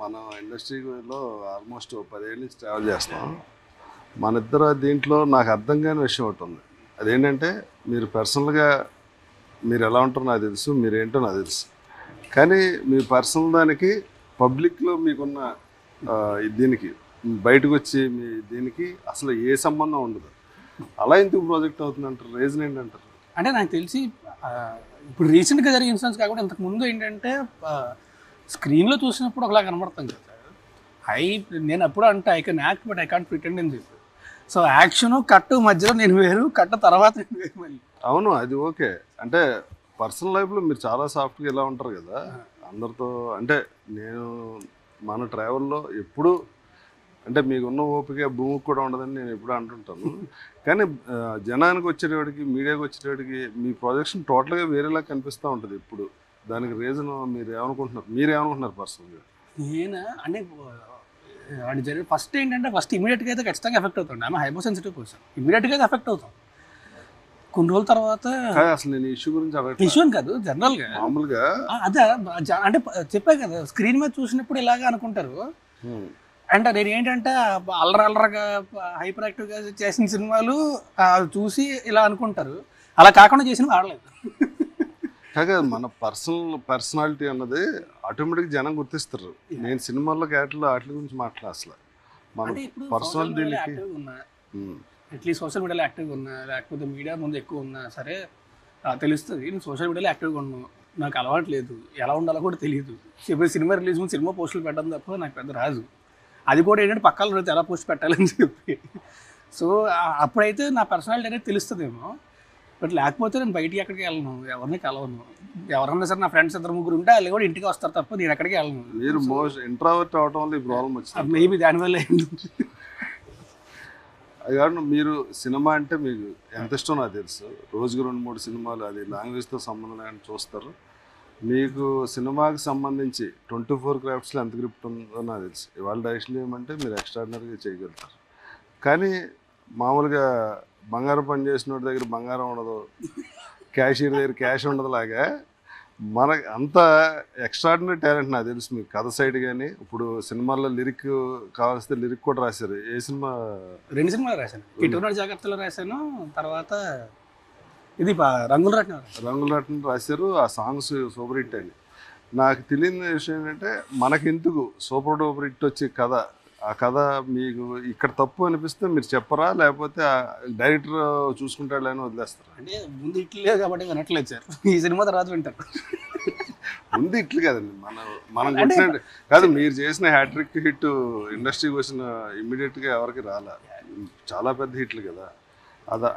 మనం ఇండస్ట్రీలో ఆల్మోస్ట్ 10 ఏళ్ళ నుంచి ట్రావెల్ చేస్తాం. మన ఇద్దరు దీంట్లో నాకు అర్థం కాని విషయం ఒకటి ఉంది. అదేంటంటే మీరు పర్సనల్గా మీరు ఎలా ఉంటారో నాకు తెలుసు, మీరేంటో నాకు తెలుసు. కానీ మీ పర్సనల్ దానికి పబ్లిక్లో మీకున్న దీనికి బయటకు వచ్చి మీ దీనికి అసలు ఏ సంబంధం ఉండదు. అలా ఎందుకు ప్రాజెక్ట్ అవుతుంది అంటారు? రీజన్ ఏంటంటారు? అంటే నాకు తెలిసి ఇప్పుడు రీసెంట్గా జరిగిన ఇన్సిడెంట్స్ కాకుండా ఇంతకుముందు ఏంటంటే స్క్రీన్లో చూసినప్పుడు ఒకలా కనబడతాం కదా. నేను ఎప్పుడు అంటే I can act but I can't pretend అని చెప్పి. సో యాక్షన్ కట్టు మధ్యలో నేను వేరు, కట్ట తర్వాత నేను వేరు. మళ్ళీ అవును, అది ఓకే. అంటే పర్సనల్ లైఫ్లో మీరు చాలా సాఫ్ట్గా ఇలా ఉంటారు కదా అందరితో. అంటే నేను మన ట్రావెల్లో ఎప్పుడు అంటే మీకున్న ఓపిక భూమికి కూడా ఉండదని నేను ఎప్పుడు అంటుంటాను. కానీ జనానికి వచ్చేటప్పటికి, మీడియాకి వచ్చేటప్పటికి మీ ప్రొజెక్షన్ టోటల్గా వేరేలా కనిపిస్తూ ఉంటుంది ఎప్పుడు. దానికి రీజన్ మీరేమనుకుంటున్నారు పర్సనల్గా? నేను అంటే అది జరిగి ఫస్ట్ ఏంటంటే ఇమీడియట్గా అయితే ఖచ్చితంగా ఎఫెక్ట్ అవుతుంది. ఆమె హైపర్ సెన్సిటివ్ పర్సన్, ఇమీడియట్గా అయితే ఎఫెక్ట్ అవుతాం. కొన్ని రోజుల తర్వాత అసలు నేను ఇష్యూ గురించి ఇష్యూ అని కాదు, జనరల్గా మామూలుగా అదే అంటే చెప్పా కదా, స్క్రీన్ మీద చూసినప్పుడు ఇలాగా అనుకుంటారు. అంటే నేను ఏంటంటే అల్లరగా హైపర్ యాక్టివ్గా చేసిన సినిమాలు చూసి ఇలా అనుకుంటారు, అలా కాకుండా చేసినవి ఆడలేదు. కాగా మన పర్సనాలిటీ అన్నది ఆటోమేటిక్ జనం గుర్తిస్తారు. నేను సినిమాల్లో క్యారెక్టర్లు వాటి గురించి మాట్లాడ అసలు మన పర్సనల్ దీనికి అట్లీస్ట్ సోషల్ మీడియాలో యాక్టివ్గా ఉన్నా లేకపోతే మీడియా ముందు ఎక్కువ ఉన్నా సరే తెలుస్తుంది. నేను సోషల్ మీడియాలో యాక్టివ్గా ఉన్నాను, నాకు అలవాటు లేదు, ఎలా ఉండాలో కూడా తెలియదు. ఇప్పుడు సినిమా రిలీజ్ ముందు సినిమా పోస్టులు పెట్టడం తప్ప నాకు పెద్ద రాదు. అది కూడా ఏంటంటే పక్కన ఎలా పోస్ట్ పెట్టాలని చెప్పి. సో అప్పుడైతే నా పర్సనాలిటీ అనేది తెలుస్తుందేమో. బట్ లేకపోతే నేను బయటికి ఎక్కడికి వెళ్ళను, ఎవరిని కలవను. ఎవరన్నా సరే నా ఫ్రెండ్స్ 2-3 ఉంటే వాళ్ళు కూడా ఇంటికి వస్తారు తప్ప నేను ఎక్కడికి వెళ్ళను. మీరు మోస్ట్ ఇంట్రావర్ట్ అవడం వల్ల ఈ ప్రాబ్లం వచ్చింది. మేబీ దానివల్ల ఏంటి అది కాదు. మీరు సినిమా అంటే మీకు ఎంత ఇష్టం నాకు తెలుసు. రోజుకి 2-3 సినిమాలు, అది లాంగ్వేజ్తో సంబంధం లేని చూస్తారు. మీకు సినిమాకి సంబంధించి 24 క్రాఫ్ట్స్లో ఎంత గ్రిప్ట్ ఉందో నాకు తెలుసు. ఇవాళ డైరెక్షన్ చేయమంటే మీరు ఎక్స్ట్రాడినరీగా చేయగలుగుతారు. కానీ మామూలుగా బంగారం పని చేసిన దగ్గర బంగారం ఉండదు, క్యాషియర్ దగ్గర క్యాష్ ఉండదు లాగా మనకు అంత ఎక్స్ట్రాడినరీ టాలెంట్ నాకు తెలుసు. మీకు కథ సైడ్ కానీ ఇప్పుడు సినిమాల్లో లిరిక్ కావాల్సిన లిరిక్ కూడా రాశారు. ఏ సినిమా? 2 సినిమాలు రాశాను. కిట్టునాడు జాగ్రత్తలో రాశాను, తర్వాత ఇది రంగుల రత్నం రాశారు. ఆ సాంగ్స్ సూపర్ హిట్ అని. నాకు తెలియని విషయం ఏంటంటే మనకెందుకు సూపర్ డూపర్ హిట్ వచ్చే కథ, ఆ కథ మీకు ఇక్కడ తప్పు అనిపిస్తే మీరు చెప్పరా, లేకపోతే డైరెక్టర్ చూసుకుంటాడు అని వదిలేస్తారు? అంటే ముందు ఇట్లు లేదు కాబట్టి వినట్లేదు సార్, ఈ సినిమా తర్వాత వింటారు. ముందు ఇట్లు కదండి, మనం కొట్టినట్టు కాదు. మీరు చేసిన హ్యాట్రిక్ హిట్ ఇండస్ట్రీకి వచ్చిన ఇమ్మీడియట్గా ఎవరికి రాలా, చాలా పెద్ద హిట్లు కదా.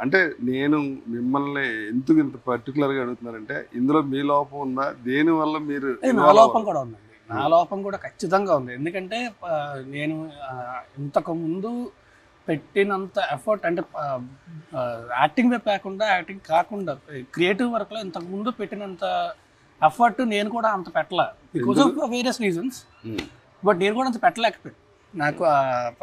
అంటే నేను మిమ్మల్ని ఎందుకు ఇంత పర్టికులర్గా అడుగుతున్నానంటే ఇందులో మీ లోపం ఉందా, దేనివల్ల మీరు? నా లోపం కూడా ఉందండి, నా లోపం కూడా ఖచ్చితంగా ఉంది. ఎందుకంటే నేను ఇంతకుముందు పెట్టినంత ఎఫర్ట్ అంటే యాక్టింగ్ వైపు కాకుండా క్రియేటివ్ వర్క్లో ఇంతకుముందు పెట్టినంత ఎఫర్ట్ నేను కూడా అంత పెట్టలే, because of various reasons. But నేను కూడా అంత పెట్టలేకపోయాను, నాకు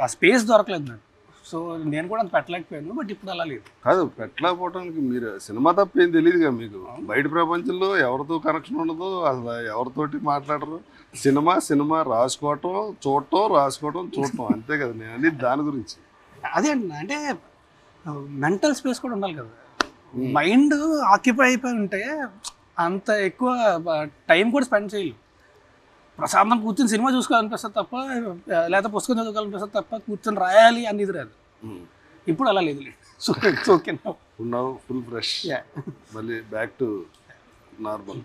ఆ స్పేస్ దొరకలేదు నాకు. సో నేను కూడా అంత పెట్టలేకపోయాను. బట్ ఇప్పుడు అలా లేదు. కాదు, పెట్టలేకపోవడానికి మీరు సినిమా తప్ప ఏం తెలియదుగా మీకు. బయట ప్రపంచంలో ఎవరితో కనెక్షన్ ఉండదు, అసలు ఎవరితోటి మాట్లాడరు. సినిమా రాసుకోవటం చూడటం అంతే కదా. నేను అనేది దాని గురించి అదే అంటున్నా. అంటే మెంటల్ స్పేస్ కూడా ఉండాలి కదా. మైండ్ ఆక్యుపై అయిపోయి ఉంటే అంత ఎక్కువ టైం కూడా స్పెండ్ చేయలేం. ప్రశాంతం కూర్చొని సినిమా చూసుకోవాలనిపిస్తుంది తప్ప, లేదా పుస్తకం చదువుకోవాలనిపిస్తుంది తప్ప కూర్చొని రాయాలి అనేది రాదు. ఇప్పుడు అలా లేదు. ఉన్నావు ఫుల్ ఫ్రెష్, మళ్ళీ బ్యాక్ టు నార్మల్.